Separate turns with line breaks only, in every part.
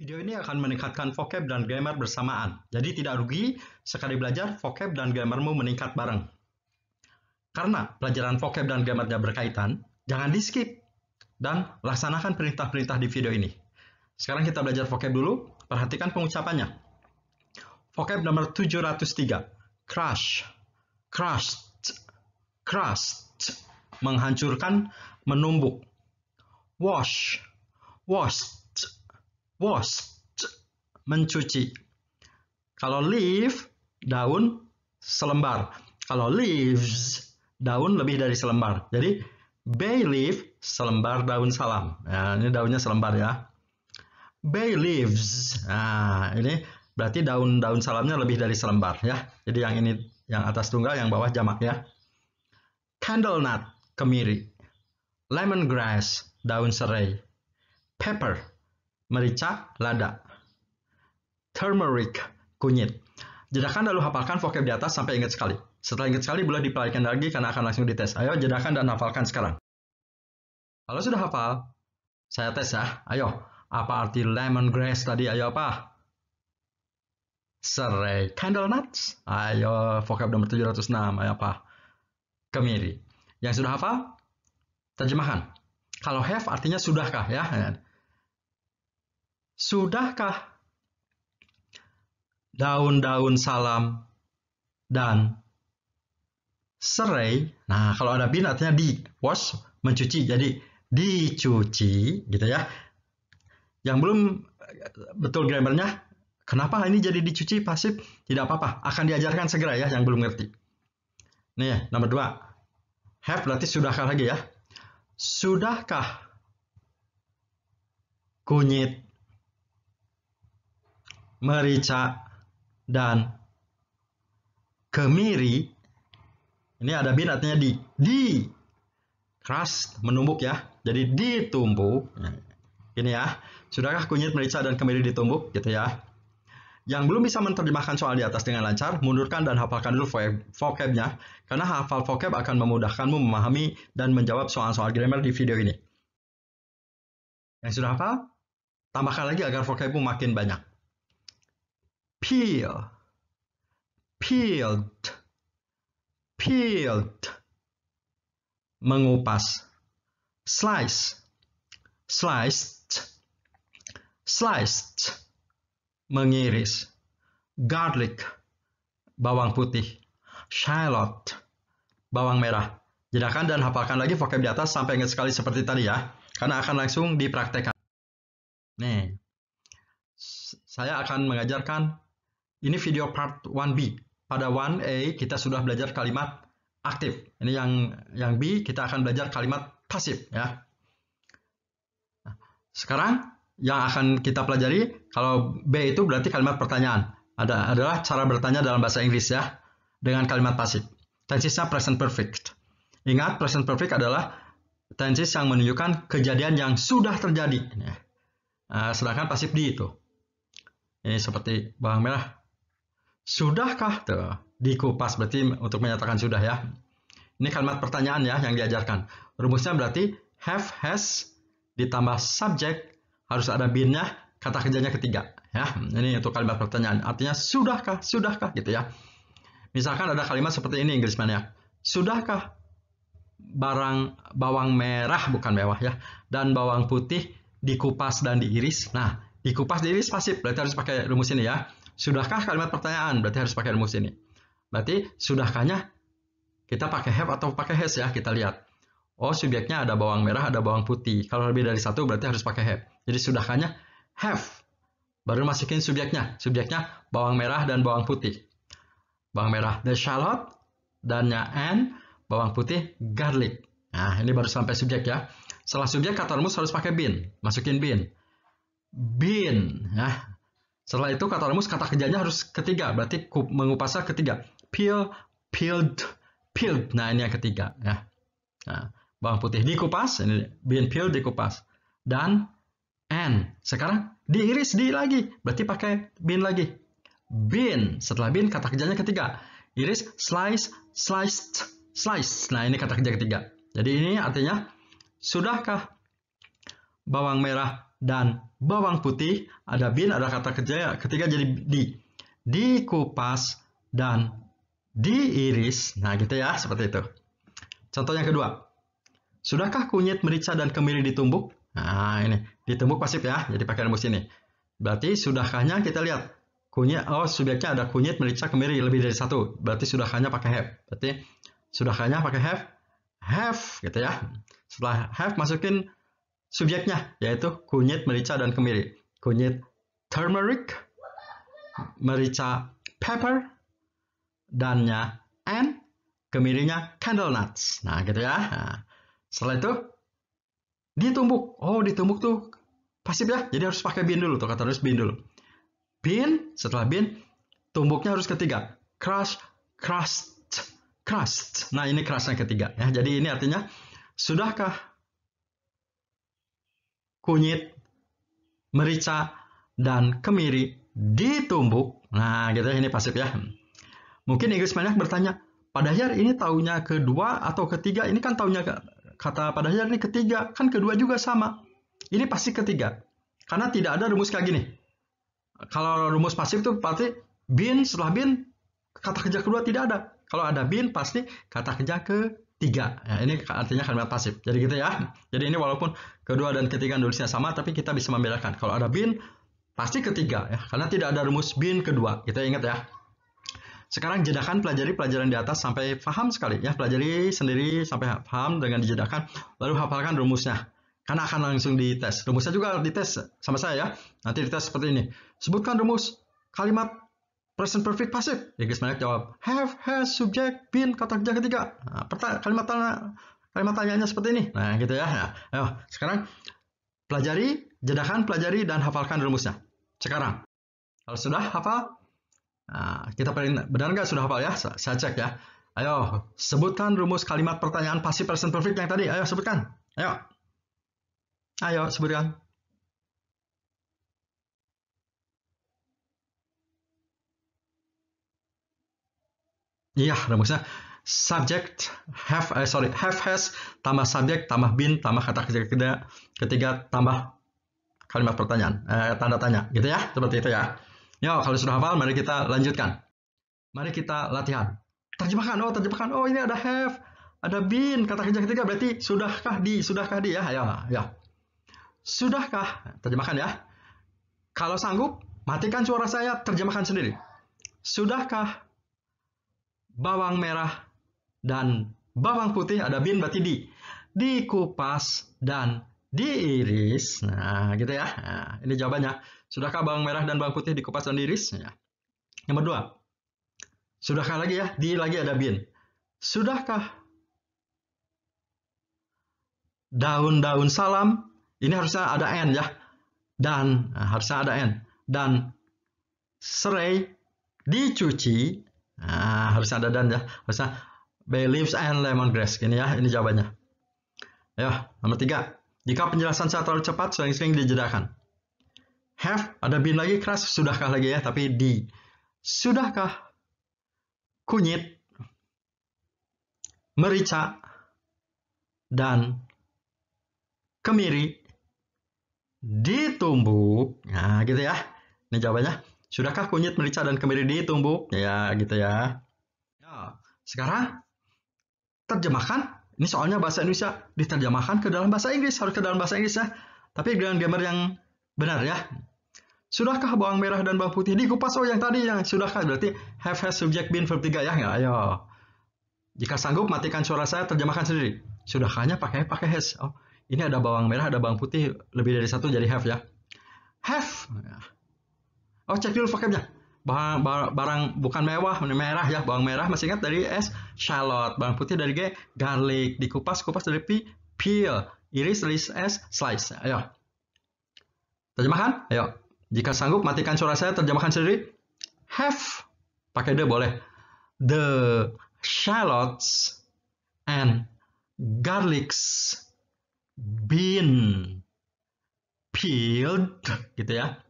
Video ini akan meningkatkan vocab dan grammar bersamaan. Jadi tidak rugi sekali belajar vocab dan grammarmu meningkat bareng. Karena pelajaran vocab dan grammarnya berkaitan, jangan di-skip dan laksanakan perintah-perintah di video ini. Sekarang kita belajar vocab dulu, perhatikan pengucapannya. Vocab nomor 703, crush, crushed, crushed, menghancurkan, menumbuk. Wash, washed, washed, mencuci. Kalau leaf, daun, selembar. Kalau leaves, daun lebih dari selembar. Jadi, bay leaf, selembar daun salam. Nah, ini daunnya selembar ya. Bay leaves. Nah, ini berarti daun-daun salamnya lebih dari selembar ya. Jadi yang ini yang atas tunggal, yang bawah jamak ya. Candle nut, kemiri. Lemongrass, daun serai. Pepper, merica, lada. Turmeric, kunyit. Jedakan lalu hafalkan vocab di atas sampai ingat sekali. Setelah ingat sekali, boleh dipelajari lagi karena akan langsung dites. Ayo, jedakan dan hafalkan sekarang. Kalau sudah hafal, saya tes ya. Ayo, apa arti lemongrass tadi? Ayo apa? Serai. Candle nuts? Ayo, vocab nomor 706. Ayo apa? Kemiri. Yang sudah hafal? Terjemahkan. Kalau have artinya sudahkah ya? Sudahkah daun-daun salam dan serai? Nah, kalau ada bin artinya di. Wash, mencuci. Jadi dicuci gitu ya. Yang belum betul grammarnya, kenapa ini jadi dicuci pasif? Tidak apa-apa, akan diajarkan segera ya yang belum ngerti. Nih, nomor 2. Have berarti sudahkah lagi ya. Sudahkah kunyit, merica, dan kemiri, ini ada bin artinya di. Crush, menumbuk ya. Jadi ditumbuk. Ini ya. Sudahkah kunyit, merica, dan kemiri ditumbuk? Gitu ya. Yang belum bisa menerjemahkan soal di atas dengan lancar, mundurkan dan hafalkan dulu vocabnya, karena hafal vocab akan memudahkanmu memahami dan menjawab soal-soal grammar di video ini. Yang sudah hafal, tambahkan lagi agar vocabmu makin banyak. Peel, peeled, peeled, mengupas. Slice, sliced, sliced, mengiris. Garlic, bawang putih. Shallot, bawang merah. Jedakan dan hafalkan lagi vocab di atas sampai ingat sekali seperti tadi ya, karena akan langsung dipraktekkan. Nih, saya akan mengajarkan, ini video part 1B. Pada 1A kita sudah belajar kalimat aktif. Ini yang B kita akan belajar kalimat pasif ya. Nah, sekarang yang akan kita pelajari, kalau B itu berarti kalimat pertanyaan. Adalah cara bertanya dalam bahasa Inggris ya, dengan kalimat pasif. Tensesnya present perfect. Ingat, present perfect adalah tenses yang menunjukkan kejadian yang sudah terjadi. Sedangkan pasif di itu. Ini seperti bawang merah. Sudahkah? Tuh, dikupas berarti untuk menyatakan sudah ya. Ini kalimat pertanyaan ya yang diajarkan. Rumusnya berarti have, has, ditambah subject, harus ada binnya, kata kerjanya ketiga ya. Ini untuk kalimat pertanyaan, artinya sudahkah, sudahkah gitu ya. Misalkan ada kalimat seperti ini Inggris maniak. Sudahkah bawang merah, bukan mewah ya, dan bawang putih dikupas dan diiris? Nah, dikupas diiris pasif, berarti harus pakai rumus ini ya. Sudahkah kalimat pertanyaan, berarti harus pakai rumus ini. Berarti sudahkahnya kita pakai have atau pakai has ya, kita lihat. Oh, subjeknya ada bawang merah, ada bawang putih. Kalau lebih dari satu berarti harus pakai have. Jadi sudahkahnya have. Baru masukin subjeknya. Subjeknya bawang merah dan bawang putih. Bawang merah the shallot, dannya and, bawang putih garlic. Nah, ini baru sampai subjek ya. Setelah subjek, kata rumus harus pakai bin. Masukin bin. Bin ya. Setelah itu kata rumus, kata kerjanya harus ketiga. Berarti mengupasnya ketiga. Peel, peeled, peeled. Nah, ini yang ketiga ya. Nah, bawang putih dikupas, ini bean peeled dikupas. Dan and. Sekarang diiris lagi. Berarti pakai bean lagi. Bean. Setelah bean, kata kerjanya ketiga. Iris, slice, sliced, slice. Nah, ini kata kerja ketiga. Jadi ini artinya, sudahkah bawang merah dan bawang putih, ada bean, ada kata ketiga jadi di. Dikupas dan diiris. Nah, gitu ya, seperti itu. Contoh yang kedua. Sudahkah kunyit, merica, dan kemiri ditumbuk? Nah, ini. Ditumbuk pasif ya, jadi pakai rumus ini. Berarti sudahkahnya kita lihat. Kunyit, subjeknya ada kunyit, merica, kemiri, lebih dari satu. Berarti sudahkahnya pakai have. Berarti sudahkahnya pakai have. Have, gitu ya. Setelah have, masukin subjeknya, yaitu kunyit, merica, dan kemiri. Kunyit turmeric, merica pepper, dannya and, kemirinya candle nuts. Nah, gitu ya. Nah, setelah itu ditumbuk. Ditumbuk tuh pasif ya. Jadi harus pakai bean dulu tuh, kata harus bean dulu. Bean, setelah bean, tumbuknya harus ketiga. Crushed. Nah, ini crushnya ketiga ya. Jadi ini artinya sudahkah kunyit, merica, dan kemiri ditumbuk? Nah, gitu ya, ini pasif ya. Mungkin Inggris banyak bertanya, Pak Dahyar ini taunya kedua atau ketiga? Ini kan taunya kata Pak Dahyar ini ketiga, kan kedua juga sama. Ini pasti ketiga. Karena tidak ada rumus kayak gini. Kalau rumus pasif itu pasti bin, setelah bin, kata kerja kedua tidak ada. Kalau ada bin, pasti kata kerja ketiga. Ya, ini artinya kalimat pasif. Jadi gitu ya. Jadi ini walaupun kedua dan ketiga nulisnya sama, tapi kita bisa membedakan. Kalau ada bin, pasti ketiga. Ya, karena tidak ada rumus bin kedua. Kita ingat ya. Sekarang jedakan, pelajari pelajaran di atas sampai paham sekali. Ya, pelajari sendiri sampai paham dengan dijedakan. Lalu hafalkan rumusnya. Karena akan langsung dites. Rumusnya juga dites sama saya ya. Nanti dites seperti ini. Sebutkan rumus kalimat present perfect passive. Inggris banyak jawab have, has, subject, been, kata kerja ketiga. Nah, kalimat tanyaannya seperti ini. Nah, gitu ya. Nah, ayo, sekarang pelajari, jedakan, pelajari, dan hafalkan rumusnya. Sekarang, kalau sudah hafal, nah, kita benar nggak sudah hafal ya? Saya cek ya. Ayo, sebutkan rumus kalimat pertanyaan passive present perfect yang tadi. Ayo, sebutkan. Ayo, sebutkan. Iya, rumusnya subject have, has tambah subject tambah been tambah kata kerja ketiga tambah kalimat pertanyaan, tanda tanya, gitu ya, seperti itu ya. Yo, kalau sudah hafal, mari kita lanjutkan. Mari kita latihan. Terjemahkan, ini ada have, ada been, kata kerja ketiga, berarti sudahkah di ya, ayo. Sudahkah, terjemahkan ya. Kalau sanggup, matikan suara saya, terjemahkan sendiri. Sudahkah bawang merah dan bawang putih, ada bin berarti dikupas dan diiris? Nah, gitu ya. Nah, ini jawabannya. Sudahkah bawang merah dan bawang putih dikupas dan diiris? Ya. Nomor 2. Sudahkah lagi ya? Lagi ada bin. Sudahkah daun-daun salam? Ini harusnya ada n ya. Dan harusnya ada n. Dan serai dicuci. Nah, harusnya ada dan ya. Harusnya bay leaves and lemongrass. Ini ya, ini jawabannya. Ayo, nomor 3. Jika penjelasan saya terlalu cepat, sering-sering dijedakan. Have, ada bin lagi, crush, sudahkah lagi ya, tapi di. Sudahkah kunyit, merica, dan kemiri ditumbuk? Nah, gitu ya. Ini jawabannya. Sudahkah kunyit, merica, dan kemiri ditumbuk? Ya, gitu ya. Nah, sekarang terjemahkan. Ini soalnya bahasa Indonesia, diterjemahkan ke dalam bahasa Inggris. Harus ke dalam bahasa Inggris ya. Tapi dengan grammar yang benar ya. Sudahkah bawang merah dan bawang putih dikupas? Yang tadi yang sudahkah, berarti have, has, subject, been, verb 3 ya. Ayo. Jika sanggup, matikan suara saya, terjemahkan sendiri. Sudahkahnya pakai has. Ini ada bawang merah, ada bawang putih, lebih dari satu jadi have ya. Have. Cek dulu vocabnya. Barang bukan mewah, merah ya, bawang merah masih ingat dari S, shallot, bawang putih dari G, garlic, dikupas dari P, peel, iris S, slice. Ayo. Terjemahkan? Ayo. Jika sanggup, matikan suara saya, terjemahkan sendiri. Have, pakai the boleh. The shallots and garlics been peeled, gitu ya.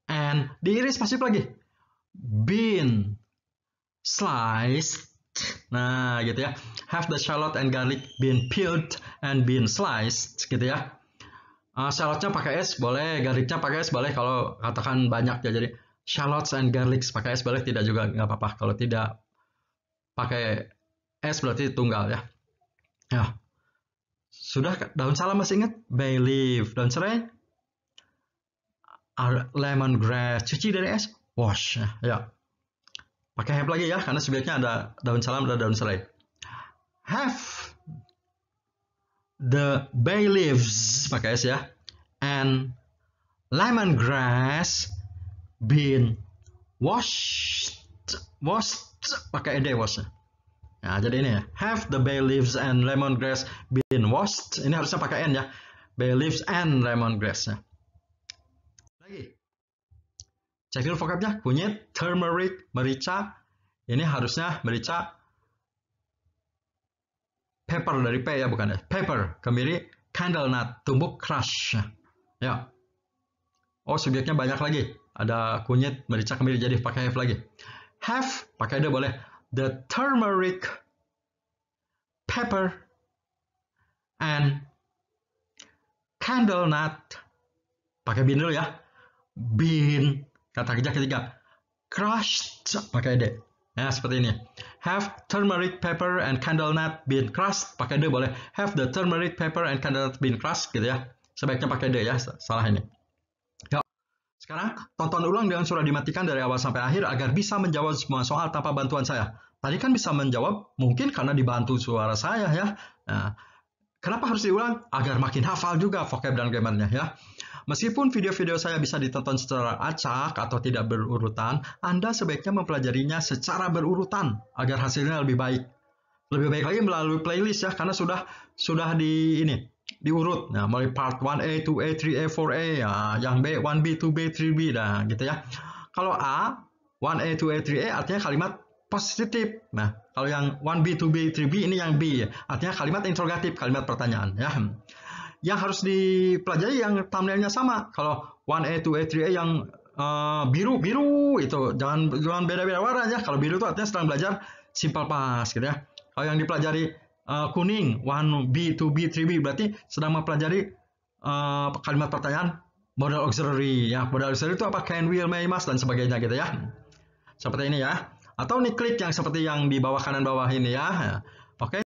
And diiris pasif lagi. Been sliced. Nah, gitu ya. Have the shallot and garlic been peeled and been sliced, gitu ya. Shallotnya pakai S boleh, garlicnya pakai S boleh kalau katakan banyak ya. Jadi shallots and garlics pakai S boleh, tidak juga nggak apa-apa. Kalau tidak pakai S berarti tunggal ya. Ya. Sudah, daun salam masih ingat? Bay leaf, daun serai, lemongrass, cuci dari es, wash. Ya. Pakai have lagi ya, karena subjeknya ada daun salam, ada daun serai. Have the bay leaves, pakai es ya, and lemongrass been washed, pakai ed, wash. Nah, jadi ini ya, have the bay leaves and lemongrass been washed. Ini harusnya pakai n ya, bay leaves and lemongrass ya. Lagi, cek dulu vocabnya. Kunyit, turmeric, merica. Ini harusnya merica. Pepper dari P ya, bukan ya. Pepper, kemiri. Candle nut, tumbuk crush. Ya. Oh, subjeknya banyak lagi. Ada kunyit, merica, kemiri, jadi pakai have lagi. Have, pakai D boleh. The turmeric, pepper, and candle nut. Pakai bin dulu ya. Bin, kata kerja ketiga. Crushed, pakai D. Ya, seperti ini. Have turmeric, pepper, and candle nut been crushed. Pakai D boleh. Have the turmeric, pepper, and candle nut been crushed, gitu ya. Sebaiknya pakai D ya, salah ini. Yuk. Sekarang, tonton ulang dengan suara dimatikan dari awal sampai akhir agar bisa menjawab semua soal tanpa bantuan saya. Tadi kan bisa menjawab, mungkin karena dibantu suara saya ya. Nah, kenapa harus diulang? Agar makin hafal juga vocab dan grammarnya ya. Meskipun video-video saya bisa ditonton secara acak atau tidak berurutan, Anda sebaiknya mempelajarinya secara berurutan agar hasilnya lebih baik. Lebih baik lagi melalui playlist ya, karena sudah diurut. Nah, mulai part 1A, 2A, 3A, 4A, ya, yang B, 1B, 2B, 3B, nah gitu ya. Kalau A, 1A, 2A, 3A artinya kalimat positif. Nah, kalau yang 1B, 2B, 3B ini yang B, artinya kalimat interrogatif, kalimat pertanyaan ya. Yang harus dipelajari yang thumbnailnya sama. Kalau 1A, 2A, 3A yang biru itu jangan beda-beda warna ya. Kalau biru itu artinya sedang belajar simple past gitu ya. Kalau yang dipelajari kuning 1B, 2B, 3B berarti sedang mempelajari kalimat pertanyaan modal auxiliary ya. Modal auxiliary itu apa? Can, will, may, must dan sebagainya gitu ya. Seperti ini ya. Atau nih klik yang seperti yang di bawah kanan bawah ini ya. Oke.